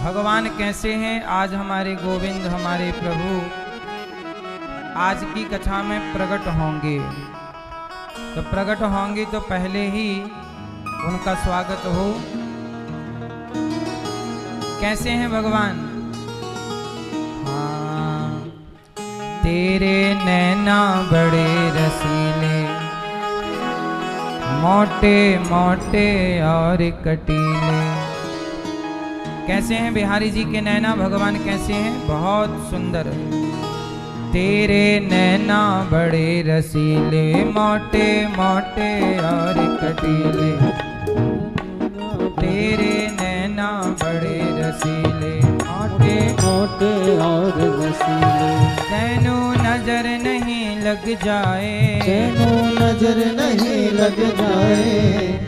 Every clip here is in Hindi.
भगवान कैसे हैं। आज हमारे गोविंद हमारे प्रभु आज की कथा में प्रकट होंगे। तो प्रकट होंगे तो पहले ही उनका स्वागत हो। कैसे हैं भगवान? हाँ, तेरे नैना बड़े रसीले, मोटे मोटे और कटीले। कैसे हैं बिहारी जी के नैना? भगवान कैसे हैं? बहुत सुंदर। तेरे नैना बड़े रसीले, मोटे मोटे और कटीले। तेरे नैना बड़े रसीले, मोटे मोटे और रसीले। तैनू नजर नहीं लग जाए, तैनू नजर नहीं लग जाए,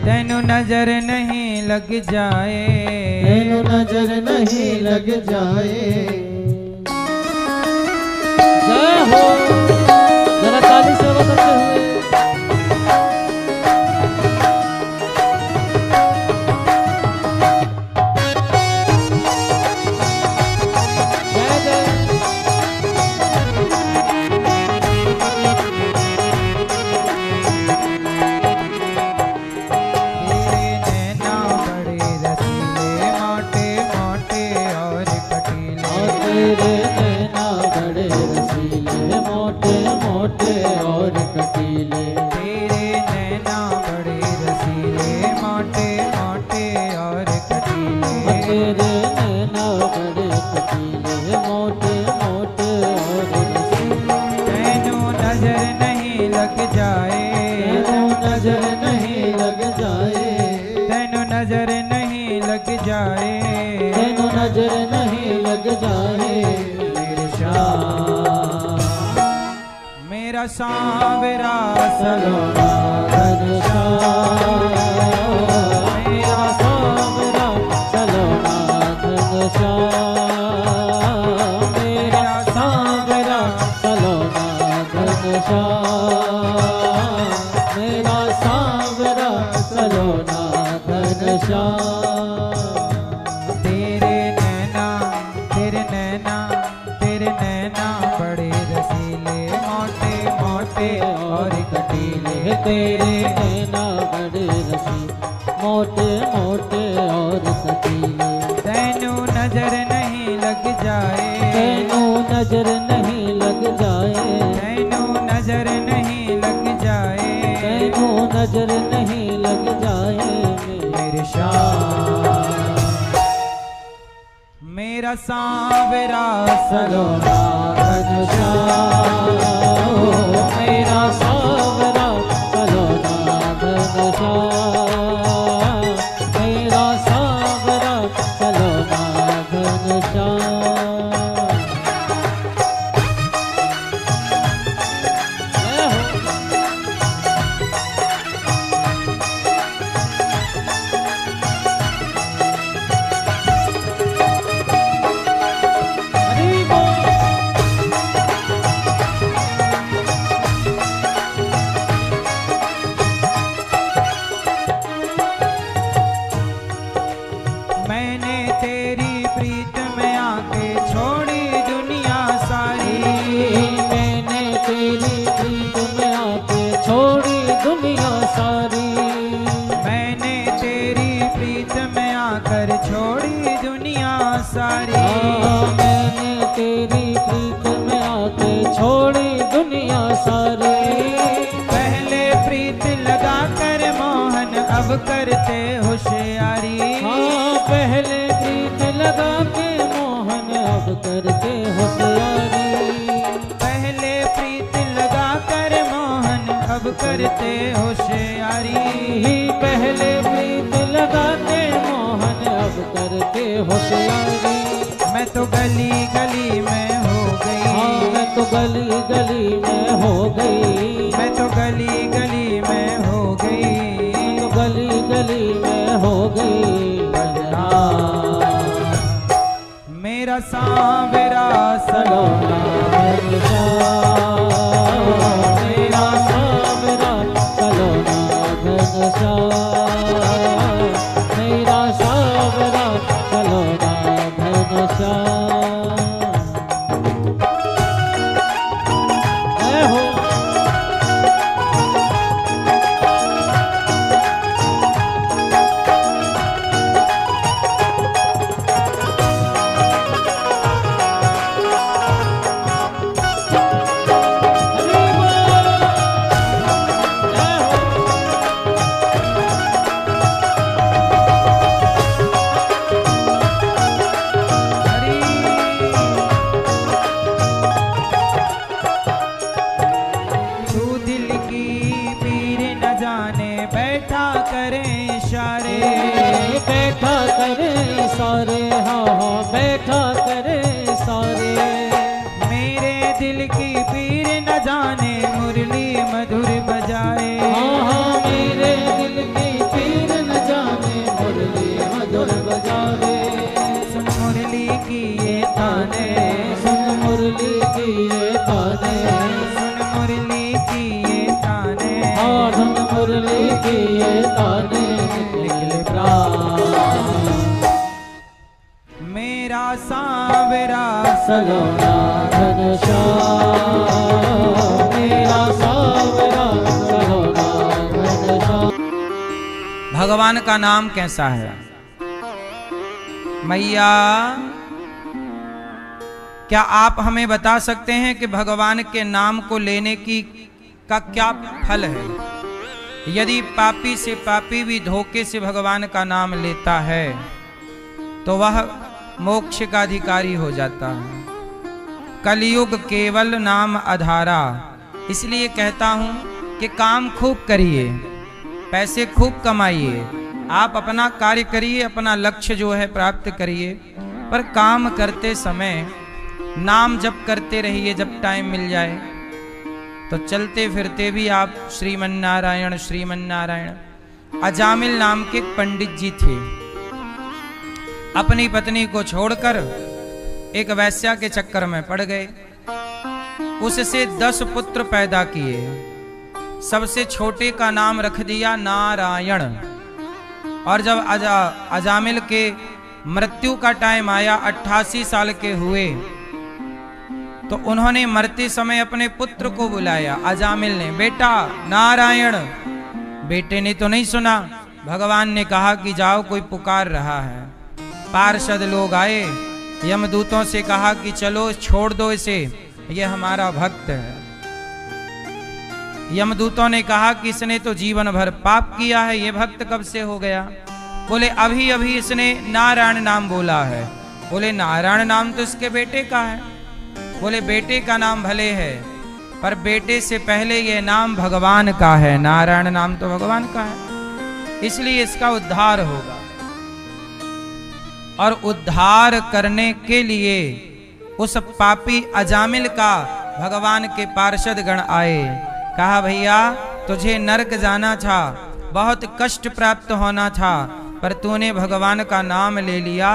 तैनू नजर नहीं लग जाए, तैनू नजर नहीं लग जाए। जय हो। जरा ताली से बजाते हुए। मेरा सांवरा सलोना घनश्याम, मेरा सांवरा सलोना घनश्याम, मेरा सांवरा सलोना घनश्याम, मेरा सांवरा सलोना घनश्याम। तेरे नैना बड़े रसीले, मोटे मोटे और कटीले। तेरे नैना बड़े रसीले, मोटे मोटे और कटीले। तैनू नजर नहीं लग जाए, तैनू नजर नहीं लग जाए, तैनू नजर नहीं लग जाए, तैनू नजर नहीं लग जाए। मेरे श्याम मेरा सांवरा सलोना घनश्याम, मेरा सांवरा सलोना घनश्याम, मेरा सांवरा सलोना घनश्याम। मैंने तेरी प्रीत में आके छोड़ी दुनिया सारी, मैंने तेरी प्रीत में आके छोड़ी दुनिया सारी, मैंने तेरी प्रीत में आकर छोड़ी दुनिया सारी। मैंने तेरी प्रीत में आके छोड़ी दुनिया सारी। पहले प्रीत लगा कर मोहन अब करते होशियारी, पहले प्रीत लगा के मोहन अब करते होशियारी, पहले प्रीत लगा कर मोहन अब करते होशियारी, पहले प्रीत लगा के मोहन अब करते होशियारी। मैं तो गली गली में हो गई, मैं तो गली गली में हो गई, मैं तो गली गली में हो गई, तो गली गली में हो गई। मेरा सांवरा सलोना घनश्याम, मेरा सांवरा सलोना घनश्याम, मेरा सांवरा सलोना घनश्याम। मेरा सांवरा सलोना घनश्याम, मेरा सांवरा सलोना घनश्याम। भगवान का नाम कैसा है? मैया, क्या आप हमें बता सकते हैं कि भगवान के नाम को लेने का क्या फल है? यदि पापी से पापी भी धोखे से भगवान का नाम लेता है तो वह मोक्ष का अधिकारी हो जाता है। कलयुग केवल नाम आधारा। इसलिए कहता हूं कि काम खूब करिए, पैसे खूब कमाइए, आप अपना कार्य करिए, अपना लक्ष्य जो है प्राप्त करिए, पर काम करते समय नाम जप करते रहिए। जब टाइम मिल जाए तो चलते फिरते भी आप श्रीमन नारायण श्रीमन नारायण। अजामिल नाम के पंडित जी थे, अपनी पत्नी को छोड़कर एक वैश्या के चक्कर में पड़ गए। उससे 10 पुत्र पैदा किए। सबसे छोटे का नाम रख दिया नारायण। और जब अजामिल के मृत्यु का टाइम आया, 88 साल के हुए, तो उन्होंने मरते समय अपने पुत्र को बुलाया। अजामिल ने, बेटा नारायण। बेटे ने तो नहीं सुना। भगवान ने कहा कि जाओ, कोई पुकार रहा है। पार्षद लोग आए, यमदूतों से कहा कि चलो छोड़ दो इसे, ये हमारा भक्त है। यमदूतों ने कहा कि इसने तो जीवन भर पाप किया है, ये भक्त कब से हो गया? बोले अभी अभी इसने नारायण नाम बोला है। बोले नारायण नाम तो इसके बेटे का है। बोले बेटे का नाम भले है, पर बेटे से पहले ये नाम भगवान का है। नारायण नाम तो भगवान का है, इसलिए इसका उद्धार होगा। और उद्धार करने के लिए उस पापी अजामिल का भगवान के पार्षद गण आए। कहा भैया तुझे नरक जाना था, बहुत कष्ट प्राप्त होना था, पर तूने भगवान का नाम ले लिया,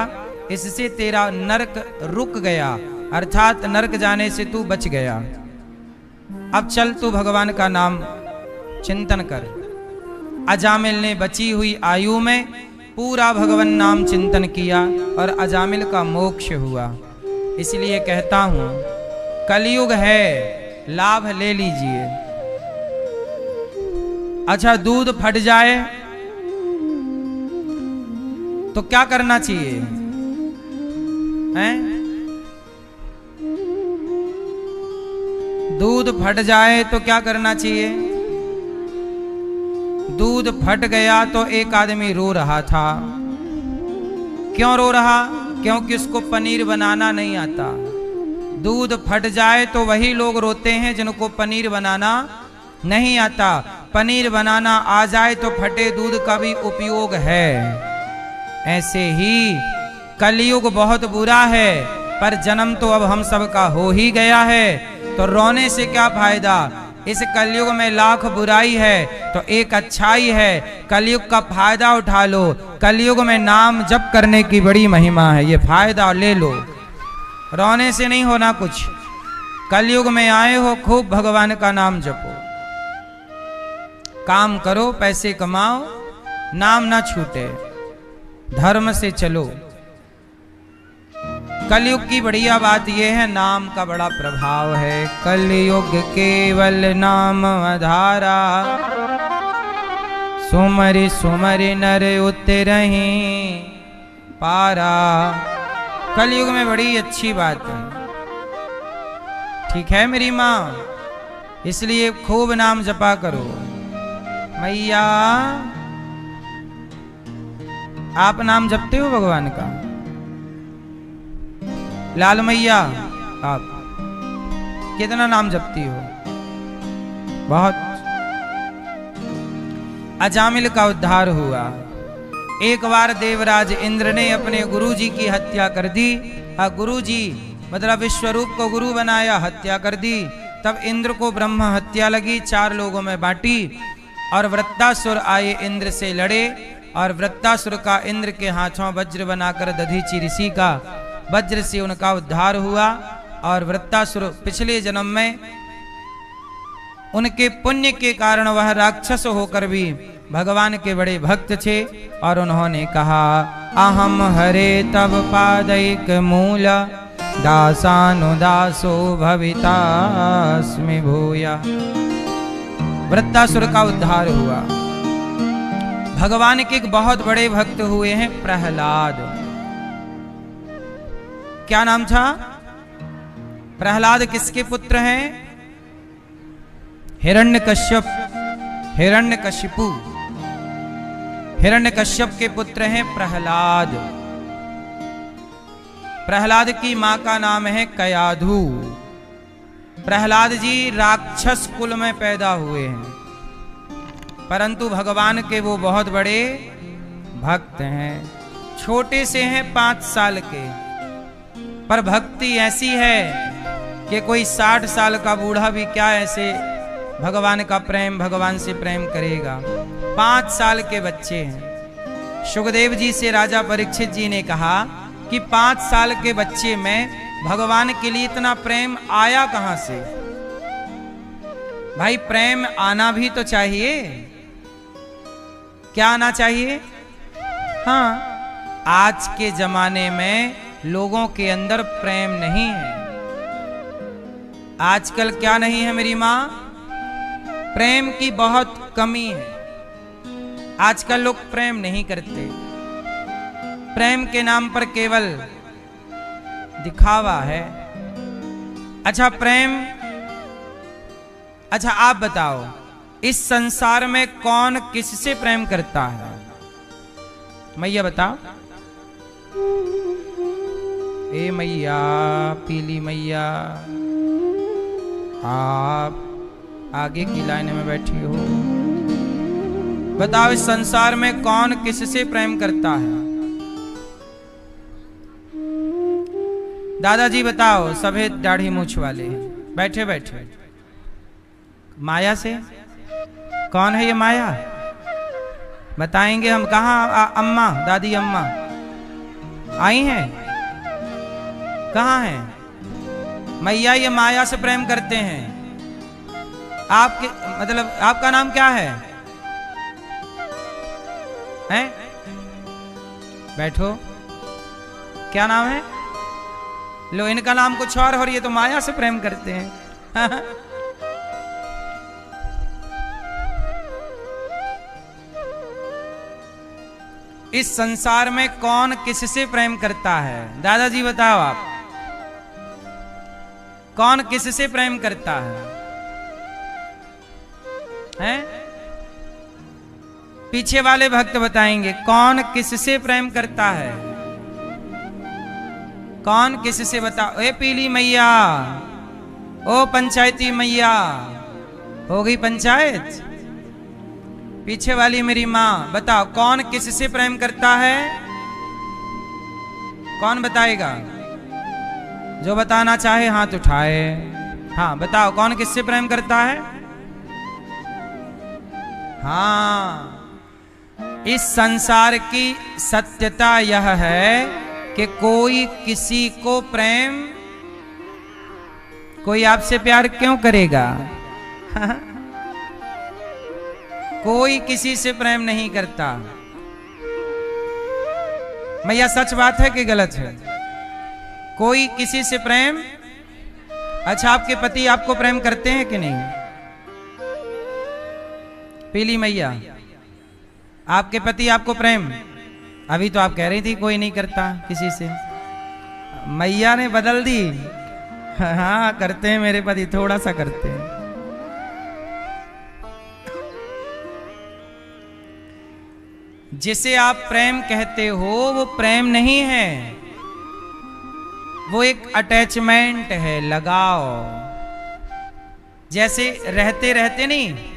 इससे तेरा नरक रुक गया, अर्थात नरक जाने से तू बच गया। अब चल तू भगवान का नाम चिंतन कर। अजामिल ने बची हुई आयु में पूरा भगवान नाम चिंतन किया और अजामिल का मोक्ष हुआ। इसलिए कहता हूं कलयुग है, लाभ ले लीजिए। अच्छा, दूध फट जाए तो क्या करना चाहिए? हैं? दूध फट जाए तो क्या करना चाहिए? दूध फट गया तो एक आदमी रो रहा था। क्यों रो रहा? क्योंकि उसको पनीर बनाना नहीं आता। दूध फट जाए तो वही लोग रोते हैं जिनको पनीर बनाना नहीं आता। पनीर बनाना आ जाए तो फटे दूध का भी उपयोग है। ऐसे ही कलयुग बहुत बुरा है, पर जन्म तो अब हम सब का हो ही गया है, तो रोने से क्या फायदा? इस कलयुग में लाख बुराई है तो एक अच्छाई है। कलयुग का फायदा उठा लो। कलयुग में नाम जप करने की बड़ी महिमा है, ये फायदा ले लो। रोने से नहीं होना कुछ। कलयुग में आए हो, खूब भगवान का नाम जपो, काम करो, पैसे कमाओ, नाम ना छूटे, धर्म से चलो। कलयुग की बढ़िया बात यह है, नाम का बड़ा प्रभाव है। कलयुग केवल नाम आधारा, सुमरि सुमरि नर उतरहि पारा। कलयुग में बड़ी अच्छी बात है, ठीक है मेरी माँ? इसलिए खूब नाम जपा करो। मैया, आप नाम जपते हो भगवान का? लाल मैया, आप कितना नाम जपती हो? बहुत। अजामिल का उद्धार हुआ। एक बार देवराज इंद्र ने अपने गुरुजी की हत्या कर दी। गुरुजी मतलब विश्वरूप को गुरु बनाया, हत्या कर दी। तब इंद्र को ब्रह्म हत्या लगी, 4 लोगों में बांटी, और वृत्तासुर आए, इंद्र से लड़े, और वृत्तासुर का इंद्र के हाथों वज्र बनाकर दधीचि ऋषि का वज्र से उनका उद्धार हुआ। और वृत्तासुर पिछले जन्म में उनके पुण्य के कारण वह राक्षस होकर भी भगवान के बड़े भक्त थे और उन्होंने कहा, अहम हरे तब पादैक मूल दासानुदासो भवितास्मि भूया। वृत्तासुर का उद्धार हुआ। भगवान के एक बहुत बड़े भक्त हुए हैं प्रहलाद। क्या नाम था? प्रहलाद किसके पुत्र हैं? हिरण्यकश्यप, हिरण्यकशिपु, हिरण्यकश्यप के पुत्र हैं प्रहलाद। प्रहलाद की मां का नाम है कयाधु। प्रहलाद जी राक्षस कुल में पैदा हुए हैं, परंतु भगवान के वो बहुत बड़े भक्त हैं। छोटे से हैं 5 साल के, पर भक्ति ऐसी है कि कोई 60 साल का बूढ़ा भी क्या ऐसे भगवान का प्रेम, भगवान से प्रेम करेगा। 5 साल के बच्चे हैं। सुखदेव जी से राजा परीक्षित जी ने कहा कि 5 साल के बच्चे में भगवान के लिए इतना प्रेम आया कहां से? भाई प्रेम आना भी तो चाहिए। क्या आना चाहिए? हाँ, आज के जमाने में लोगों के अंदर प्रेम नहीं है। आजकल क्या नहीं है मेरी मां? प्रेम की बहुत कमी है। आजकल लोग प्रेम नहीं करते। प्रेम के नाम पर केवल दिखावा है। अच्छा प्रेम, अच्छा आप बताओ, इस संसार में कौन किससे प्रेम करता है? मैया बताओ। ए मैया, पीली मैया, आप आगे की लाइन में बैठी हो, बताओ इस संसार में कौन किससे प्रेम करता है? दादाजी बताओ, सफेद दाढ़ी मूछ वाले बैठे बैठे। माया से? कौन है ये माया? बताएंगे हम। कहाँ अम्मा, दादी अम्मा आई हैं? कहाँ हैं मैया? ये माया से प्रेम करते हैं। आपके मतलब आपका नाम क्या है? हैं? बैठो। क्या नाम है? लो, इनका नाम कुछ और ये तो माया से प्रेम करते हैं। इस संसार में कौन किससे प्रेम करता है? दादाजी बताओ आप, कौन किससे प्रेम करता है? हैं? पीछे वाले भक्त बताएंगे कौन किससे प्रेम करता है। कौन किससे? बताओ। ए पीली मैया, ओ पंचायती मैया, हो गई पंचायत? पीछे वाली मेरी मां, बताओ कौन किससे प्रेम करता है? कौन बताएगा? जो बताना चाहे हाथ उठाए। हाँ बताओ, कौन किससे प्रेम करता है? हाँ, इस संसार की सत्यता यह है कि कोई किसी को प्रेम, कोई आपसे प्यार क्यों करेगा? कोई किसी से प्रेम नहीं करता। मैया सच बात है कि गलत है? कोई किसी से प्रेम। अच्छा, आपके पति आपको प्रेम करते हैं कि नहीं? पीली मैया, आपके पति आपको प्रेम? अभी तो आप कह रही थी कोई नहीं करता किसी से। मैया ने बदल दी। हाँ करते हैं मेरे पति, थोड़ा सा करते हैं। जिसे आप प्रेम कहते हो वो प्रेम नहीं है, वो एक अटैचमेंट है, लगाव। जैसे रहते रहते नहीं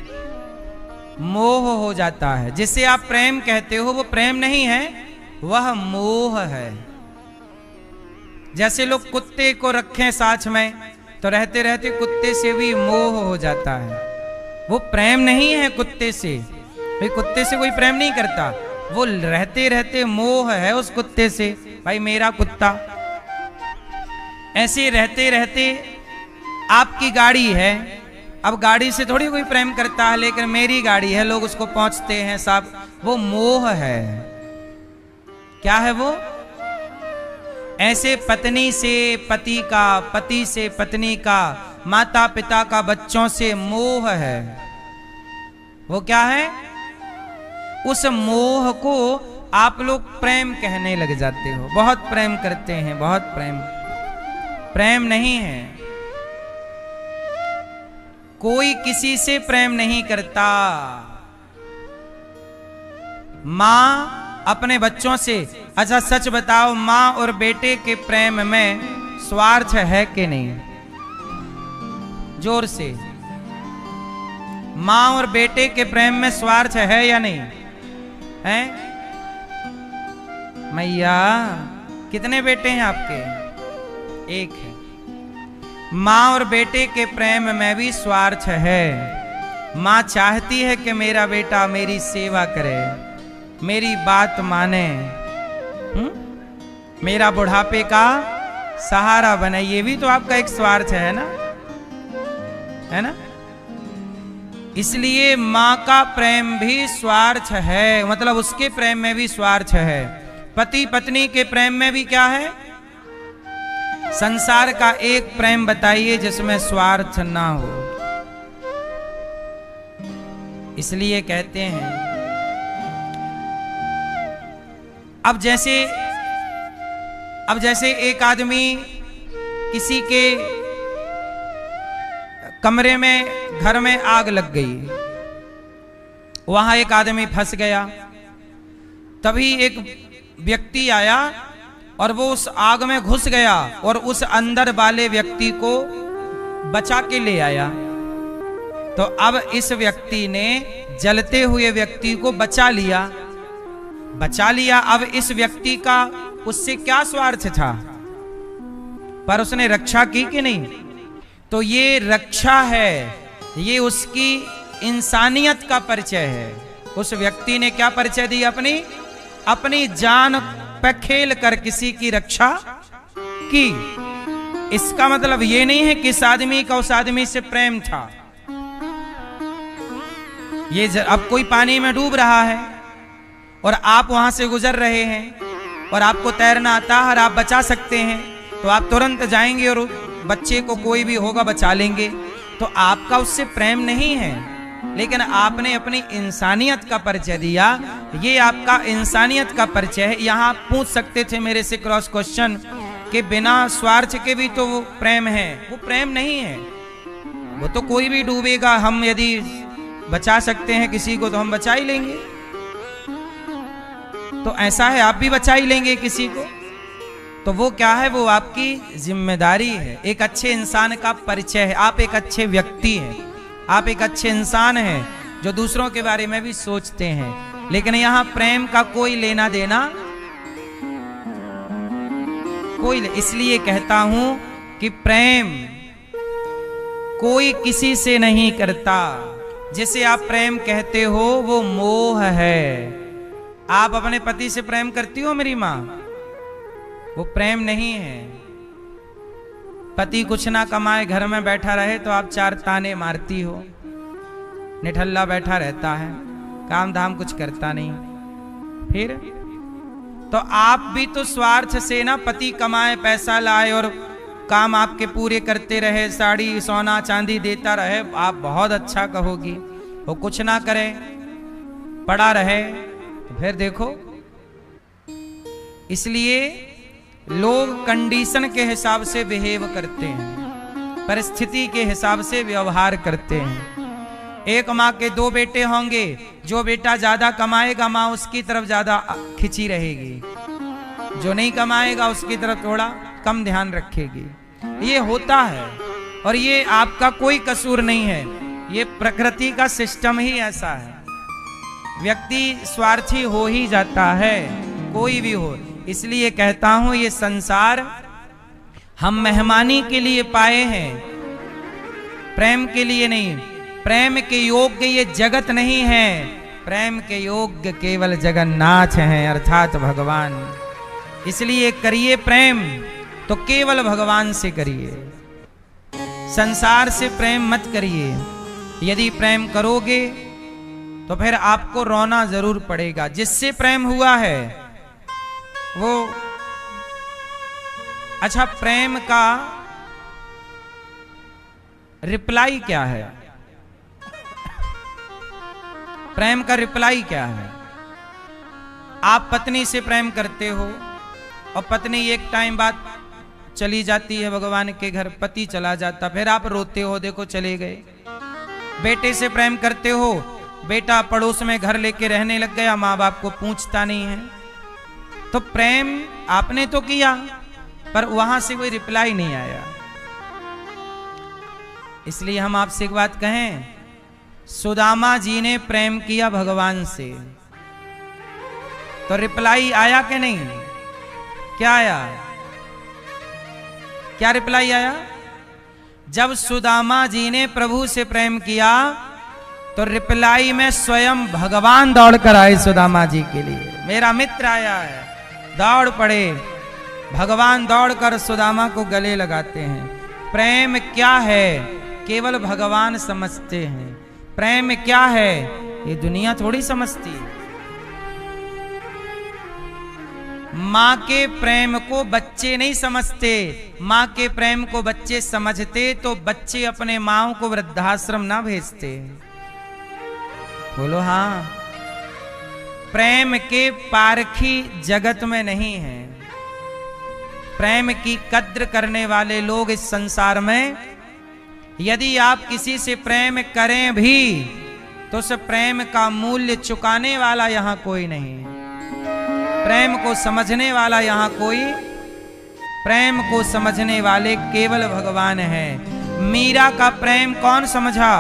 मोह हो जाता है। जिसे आप प्रेम कहते हो वो प्रेम नहीं है, वह मोह है। जैसे लोग कुत्ते को रखें साथ में तो रहते रहते कुत्ते से भी मोह हो जाता है। वो प्रेम नहीं है कुत्ते से। भाई कुत्ते से कोई प्रेम नहीं करता, वो रहते रहते मोह है उस कुत्ते से। भाई मेरा कुत्ता। ऐसे रहते रहते आपकी गाड़ी है, अब गाड़ी से थोड़ी कोई प्रेम करता है, लेकिन मेरी गाड़ी है, लोग उसको पहुंचते हैं सब, वो मोह है। क्या है वो? ऐसे पत्नी से पति का, पति से पत्नी का, माता पिता का बच्चों से मोह है। वो क्या है? उस मोह को आप लोग प्रेम कहने लग जाते हो। बहुत प्रेम करते हैं, बहुत प्रेम। प्रेम नहीं है। कोई किसी से प्रेम नहीं करता। मां अपने बच्चों से, अच्छा सच बताओ, मां और बेटे के प्रेम में स्वार्थ है कि नहीं? जोर से। मां और बेटे के प्रेम में स्वार्थ है या नहीं है? मैया, कितने बेटे हैं आपके? एक है। मां और बेटे के प्रेम में भी स्वार्थ है। मां चाहती है कि मेरा बेटा मेरी सेवा करे, मेरी बात माने, मेरा बुढ़ापे का सहारा बने। ये भी तो आपका एक स्वार्थ है ना, है ना? इसलिए मां का प्रेम भी स्वार्थ है, मतलब उसके प्रेम में भी स्वार्थ है। पति पत्नी के प्रेम में भी क्या है? संसार का एक प्रेम बताइए जिसमें स्वार्थ ना हो। इसलिए कहते हैं, अब जैसे एक आदमी किसी के कमरे में, घर में आग लग गई, वहां एक आदमी फंस गया। तभी एक व्यक्ति आया और वो उस आग में घुस गया और उस अंदर वाले व्यक्ति को बचा के ले आया। तो अब इस व्यक्ति ने जलते हुए व्यक्ति को बचा लिया। अब इस व्यक्ति का उससे क्या स्वार्थ था? पर उसने रक्षा की कि नहीं? तो ये रक्षा है, ये उसकी इंसानियत का परिचय है। उस व्यक्ति ने क्या परिचय दी? अपनी जान पे खेल कर किसी की रक्षा की। इसका मतलब ये नहीं है कि इस आदमी का उस आदमी से प्रेम था। ये अब कोई पानी में डूब रहा है और आप वहां से गुजर रहे हैं और आपको तैरना आता है और आप बचा सकते हैं, तो आप तुरंत जाएंगे और बच्चे को कोई भी होगा बचा लेंगे। तो आपका उससे प्रेम नहीं है, लेकिन आपने अपनी इंसानियत का परिचय दिया। ये आपका इंसानियत का परिचय है। यहाँ आप पूछ सकते थे मेरे से क्रॉस क्वेश्चन कि बिना स्वार्थ के भी तो वो प्रेम है। वो प्रेम नहीं है, वो तो कोई भी डूबेगा, हम यदि बचा सकते हैं किसी को तो हम बचा ही लेंगे। तो ऐसा है, आप भी बचा ही लेंगे किसी को। तो वो क्या है? वो आपकी जिम्मेदारी है। एक अच्छे इंसान का परिचय है। आप एक अच्छे व्यक्ति हैं, आप एक अच्छे इंसान हैं जो दूसरों के बारे में भी सोचते हैं। लेकिन यहां प्रेम का कोई लेना देना इसलिए कहता हूं कि प्रेम कोई किसी से नहीं करता। जिसे आप प्रेम कहते हो वो मोह है। आप अपने पति से प्रेम करती हो मेरी मां? वो प्रेम नहीं है। पति कुछ ना कमाए, घर में बैठा रहे तो आप चार ताने मारती हो। निठल्ला बैठा रहता है, काम धाम कुछ करता नहीं। फिर तो आप भी तो स्वार्थ से ना, पति कमाए, पैसा लाए और काम आपके पूरे करते रहे, साड़ी सोना चांदी देता रहे, आप बहुत अच्छा कहोगी। वो कुछ ना करे, पड़ा रहे, तो फिर देखो। इसलिए लोग कंडीशन के हिसाब से बिहेव करते हैं, परिस्थिति के हिसाब से व्यवहार करते हैं। एक माँ के दो बेटे होंगे, जो बेटा ज्यादा कमाएगा माँ उसकी तरफ ज्यादा खिंची रहेगी, जो नहीं कमाएगा उसकी तरफ थोड़ा कम ध्यान रखेगी। ये होता है और ये आपका कोई कसूर नहीं है, ये प्रकृति का सिस्टम ही ऐसा है। व्यक्ति स्वार्थी हो ही जाता है, कोई भी हो। इसलिए कहता हूं ये संसार हम मेहमानी के लिए पाए हैं, प्रेम के लिए नहीं। प्रेम के योग्य ये जगत नहीं है, प्रेम के योग्य केवल जगन्नाथ हैं, अर्थात भगवान। इसलिए करिए प्रेम तो केवल भगवान से करिए, संसार से प्रेम मत करिए। यदि प्रेम करोगे तो फिर आपको रोना जरूर पड़ेगा। जिससे प्रेम हुआ है वो, अच्छा, प्रेम का रिप्लाई क्या है? प्रेम का रिप्लाई क्या है? आप पत्नी से प्रेम करते हो और पत्नी एक टाइम बाद चली जाती है भगवान के घर, पति चला जाता, फिर आप रोते हो, देखो चले गए। बेटे से प्रेम करते हो, बेटा पड़ोस में घर लेके रहने लग गया, माँ बाप को पूछता नहीं है। तो प्रेम आपने तो किया पर वहां से कोई रिप्लाई नहीं आया। इसलिए हम आपसे एक बात कहें, सुदामा जी ने प्रेम किया भगवान से, तो रिप्लाई आया कि नहीं? क्या आया? क्या रिप्लाई आया? जब सुदामा जी ने प्रभु से प्रेम किया तो रिप्लाई में स्वयं भगवान दौड़ कर आए सुदामा जी के लिए। मेरा मित्र आया है, दौड़ पड़े, भगवान दौड़कर सुदामा को गले लगाते हैं। प्रेम क्या है केवल भगवान समझते हैं। प्रेम क्या है ये दुनिया थोड़ी समझती है। माँ के प्रेम को बच्चे नहीं समझते। माँ के प्रेम को बच्चे समझते तो बच्चे अपने माँ को वृद्धाश्रम ना भेजते। बोलो हाँ। प्रेम के पारखी जगत में नहीं है। प्रेम की कद्र करने वाले लोग इस संसार में, यदि आप किसी से प्रेम करें भी तो उस प्रेम का मूल्य चुकाने वाला यहां कोई नहीं। प्रेम को समझने वाला यहां कोई, प्रेम को समझने वाले केवल भगवान हैं। मीरा का प्रेम कौन समझा?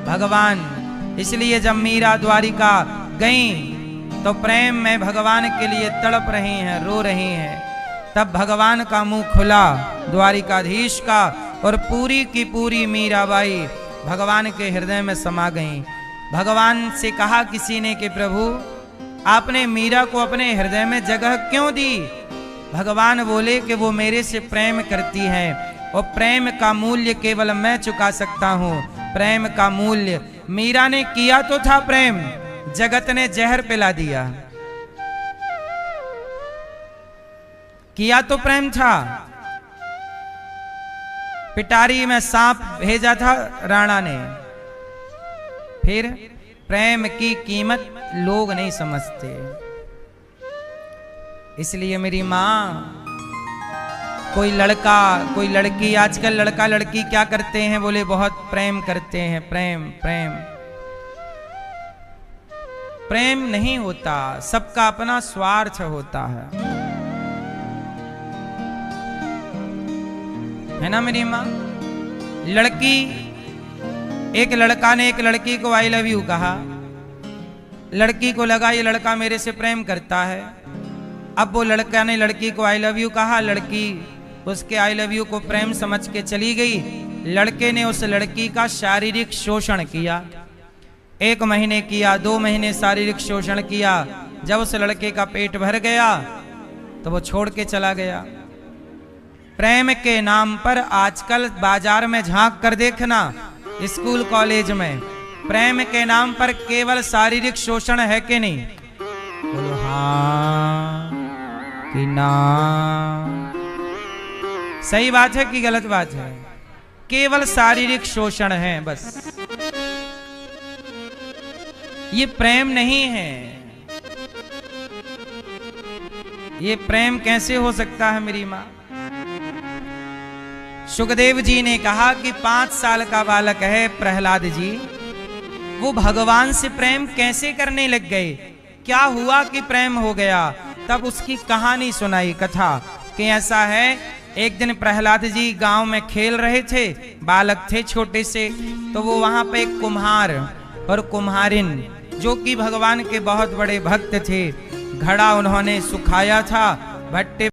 भगवान। इसलिए जब मीरा द्वारिका गई तो प्रेम में भगवान के लिए तड़प रही हैं, रो रही हैं। तब भगवान का मुंह खुला द्वारिकाधीश का और पूरी की पूरी मीराबाई भगवान के हृदय में समा गई। भगवान से कहा किसी ने कि प्रभु आपने मीरा को अपने हृदय में जगह क्यों दी? भगवान बोले कि वो मेरे से प्रेम करती है और प्रेम का मूल्य केवल मैं चुका सकता हूँ। प्रेम का मूल्य मीरा ने किया तो था प्रेम, जगत ने जहर पिला दिया। किया तो प्रेम था, पिटारी में सांप भेजा था राणा ने। फिर प्रेम की कीमत लोग नहीं समझते। इसलिए मेरी माँ, कोई लड़का कोई लड़की, आजकल लड़का लड़की क्या करते हैं? बोले बहुत प्रेम करते हैं। प्रेम प्रेम प्रेम नहीं होता, सबका अपना स्वार्थ होता है ना मेरी माँ? लड़की, एक लड़का ने एक लड़की को आई लव यू कहा। लड़की को लगा ये लड़का मेरे से प्रेम करता है। अब वो लड़का ने लड़की को आई लव यू कहा, लड़की उसके आई लव यू को प्रेम समझ के चली गई। लड़के ने उस लड़की का शारीरिक शोषण किया। 1 महीने किया, 2 महीने शारीरिक शोषण किया। जब उस लड़के का पेट भर गया तो वो छोड़ के चला गया। प्रेम के नाम पर आजकल बाजार में झांक कर देखना, स्कूल कॉलेज में प्रेम के नाम पर केवल शारीरिक शोषण है कि नहीं? बोलो हाँ कि ना? सही बात है कि गलत बात है? केवल शारीरिक शोषण है बस। ये प्रेम नहीं है। ये प्रेम कैसे हो सकता है मेरी माँ? सुखदेव जी ने कहा कि 5 साल का बालक है प्रहलाद जी, वो भगवान से प्रेम कैसे करने लग गए? क्या हुआ कि प्रेम हो गया? तब उसकी कहानी सुनाई, कथा कि ऐसा है, एक दिन प्रहलाद जी गांव में खेल रहे थे, बालक थे छोटे से, तो वो वहां पे एक कुम्हार और कुम्हारिन जो कि भगवान के बहुत बड़े भक्त थे, घड़ा उन्होंने सुखाया था, भट्टे